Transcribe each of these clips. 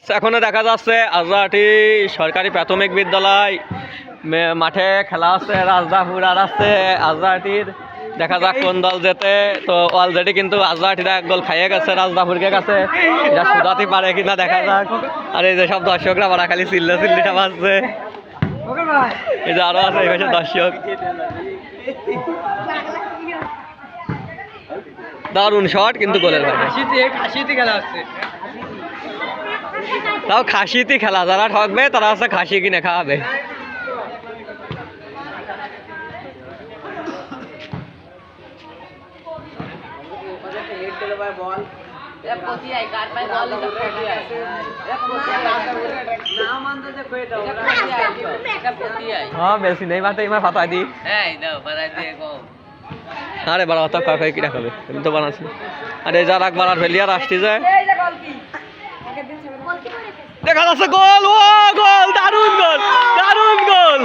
এখনো দেখা যাচ্ছে আজরাটি সরকারি প্রাথমিক বিদ্যালয় মাঠে খেলা আছে রাজদাপুর আর আছে আজরাটির। দেখা যাক কোন দল যেতে। তো অলরেডি কিন্তু আজরাটিরা এক গোল খাইয়ে গেছে রাজদাপুরকে কাছে, এটা শুধাতে পারে কিনা দেখা যাক। আর এই যে সব দর্শকরা বড়া খালি চিল্লিটা বাজছে, এই যে আরো আছে এই পাশে দর্শক। দারুণ শট কিন্তু গোলের বাইরে। খেলা হচ্ছে, তাও খাসিতে খেলা, যারা ঠকবে তারা হচ্ছে খাসি কিনে খাওয়াবে। হ্যাঁ বেশি নেই মাঠে এবার ফাটাই দি। আরে বাড়া অত কাকাই কিনা খাবে, আমি তো বানাচ্ছি। আরে যার একবার আর ফেলিয়ার আসতে যায়, দেখা যাচ্ছে গোল। ও গোল, দারুণ গোল, দারুণ গোল।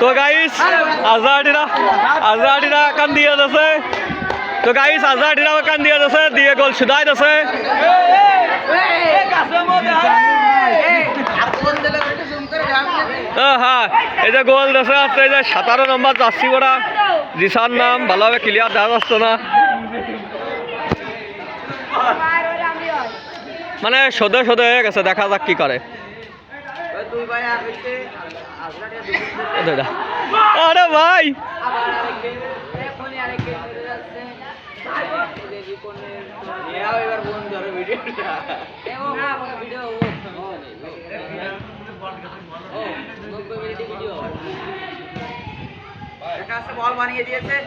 তো গাইস আজরাটিরা কান দিয়ে যাচ্ছে। তো গাইস আজরাটিরা কান দিয়ে যাচ্ছে, দিয়ে গোল শুধাই যাচ্ছে। হ্যাঁ এই যে গোল দেশে আসছে, এই যে 17 নম্বর জার্সি করা জিসার নাম, ভালোভাবে ক্লিয়ার দেখা যাচ্ছে না, মানে সোদে হয়ে গেছে। দেখা যাক কি করে। আরে ভাই বল বানিয়ে দিয়েছে।